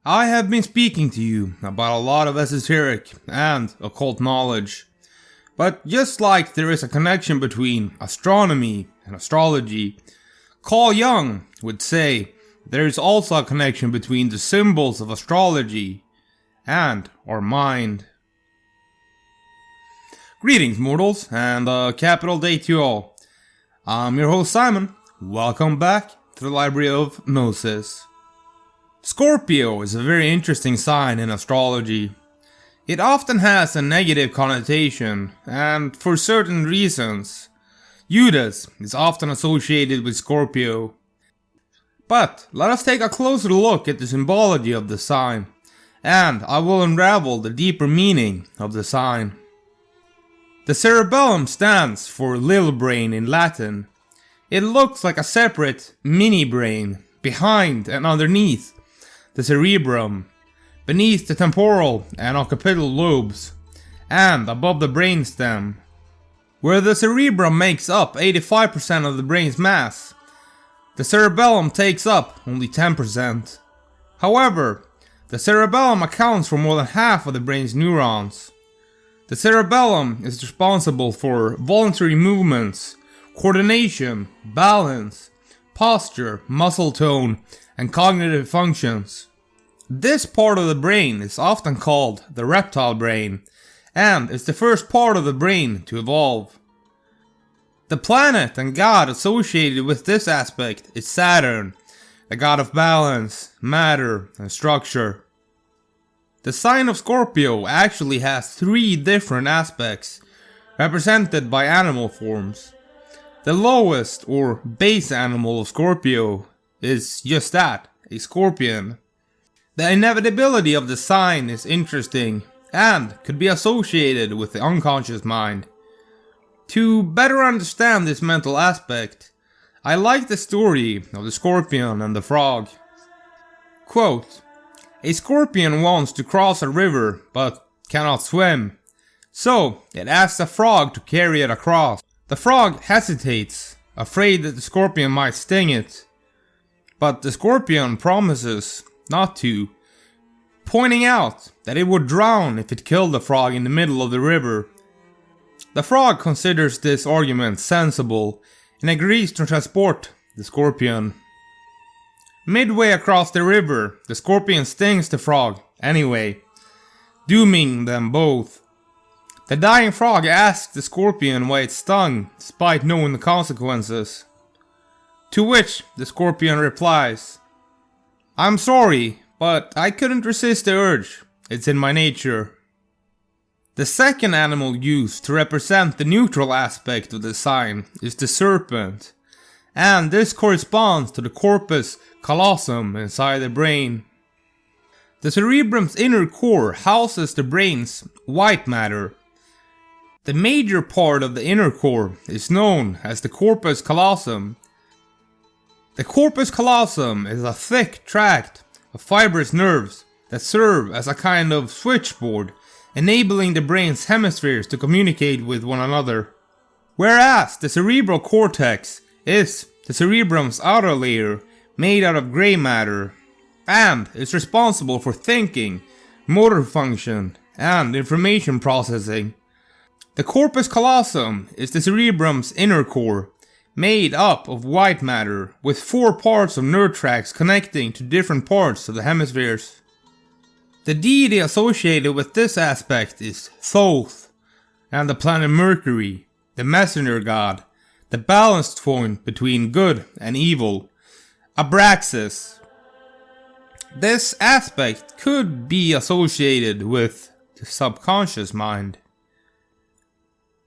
I have been speaking to you about a lot of esoteric and occult knowledge. But just like there is a connection between astronomy and astrology, Carl Jung would say there is also a connection between the symbols of astrology and our mind. Greetings mortals, and a capital day to you all. I'm your host Simon. Welcome back to the Library of Gnosis. Scorpio is a very interesting sign in astrology. It often has a negative connotation, and for certain reasons. Judas is often associated with Scorpio. But let us take a closer look at the symbology of the sign, and I will unravel the deeper meaning of the sign. The cerebellum stands for little brain in Latin. It looks like a separate mini-brain behind and underneath the cerebrum, beneath the temporal and occipital lobes, and above the brainstem. Where the cerebrum makes up 85% of the brain's mass, the cerebellum takes up only 10%. However, the cerebellum accounts for more than half of the brain's neurons. The cerebellum is responsible for voluntary movements, coordination, balance, posture, muscle tone, and cognitive functions. This part of the brain is often called the reptile brain, and is the first part of the brain to evolve. The planet and god associated with this aspect is Saturn, the god of balance, matter, and structure. The sign of Scorpio actually has 3 different aspects, represented by animal forms. The lowest or base animal of Scorpio is just that, a scorpion. The inevitability of the sign is interesting and could be associated with the unconscious mind. To better understand this mental aspect, I like the story of the scorpion and the frog. Quote, "A scorpion wants to cross a river but cannot swim, so it asks a frog to carry it across. The frog hesitates, afraid that the scorpion might sting it, but the scorpion promises not to, pointing out that it would drown if it killed the frog in the middle of the river. The frog considers this argument sensible and agrees to transport the scorpion. Midway across the river, the scorpion stings the frog anyway, dooming them both. The dying frog asks the scorpion why it stung, despite knowing the consequences. To which the scorpion replies, 'I'm sorry, but I couldn't resist the urge. It's in my nature.' The second animal used to represent the neutral aspect of the sign is the serpent, and this corresponds to the corpus callosum inside the brain. The cerebrum's inner core houses the brain's white matter. The major part of the inner core is known as the corpus callosum. The corpus callosum is a thick tract of fibrous nerves that serve as a kind of switchboard, enabling the brain's hemispheres to communicate with one another. Whereas the cerebral cortex is the cerebrum's outer layer made out of gray matter, and is responsible for thinking, motor function, and information processing. The corpus callosum is the cerebrum's inner core, made up of white matter, with 4 parts of nerve tracts connecting to different parts of the hemispheres. The deity associated with this aspect is Thoth, and the planet Mercury, the messenger god, the balance point between good and evil, Abraxas. This aspect could be associated with the subconscious mind.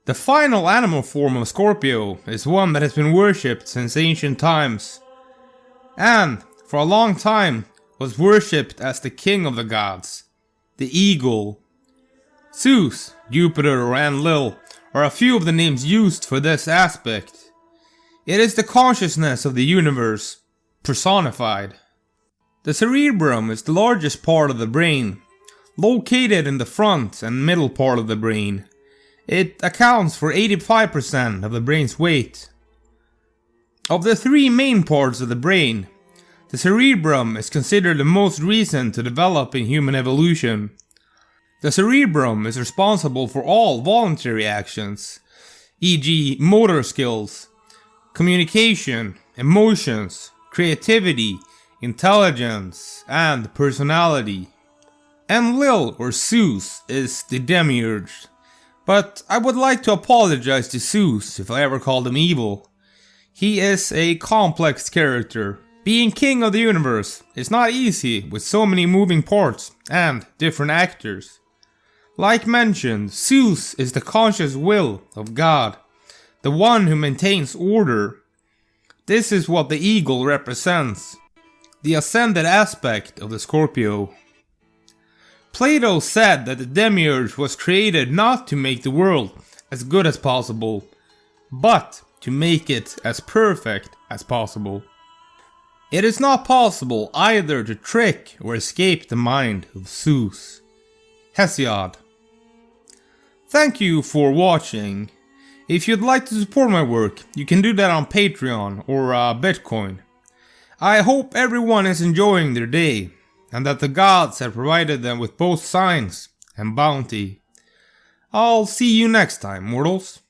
The final animal form of Scorpio is one that has been worshipped since ancient times, and for a long time was worshipped as the king of the gods, the eagle. Zeus, Jupiter, and Enlil are a few of the names used for this aspect. It is the consciousness of the universe personified. The cerebrum is the largest part of the brain, located in the front and middle part of the brain. It accounts for 85% of the brain's weight. Of the 3 main parts of the brain, The cerebrum is considered the most recent to develop in human evolution. The cerebrum is responsible for all voluntary actions, e.g. motor skills, communication, emotions, creativity, intelligence, and personality. Enlil or Zeus is the demiurge, but I would like to apologize to Zeus if I ever called him evil. He is a complex character. Being king of the universe is not easy with so many moving parts and different actors. Like mentioned, Zeus is the conscious will of God, the one who maintains order. This is what the eagle represents, the ascended aspect of the Scorpio. Plato said that the demiurge was created not to make the world as good as possible, but to make it as perfect as possible. It is not possible either to trick or escape the mind of Zeus. Hesiod. Thank you for watching. If you'd like to support my work, you can do that on Patreon or Bitcoin. I hope everyone is enjoying their day, and that the gods have provided them with both signs and bounty. I'll see you next time, mortals.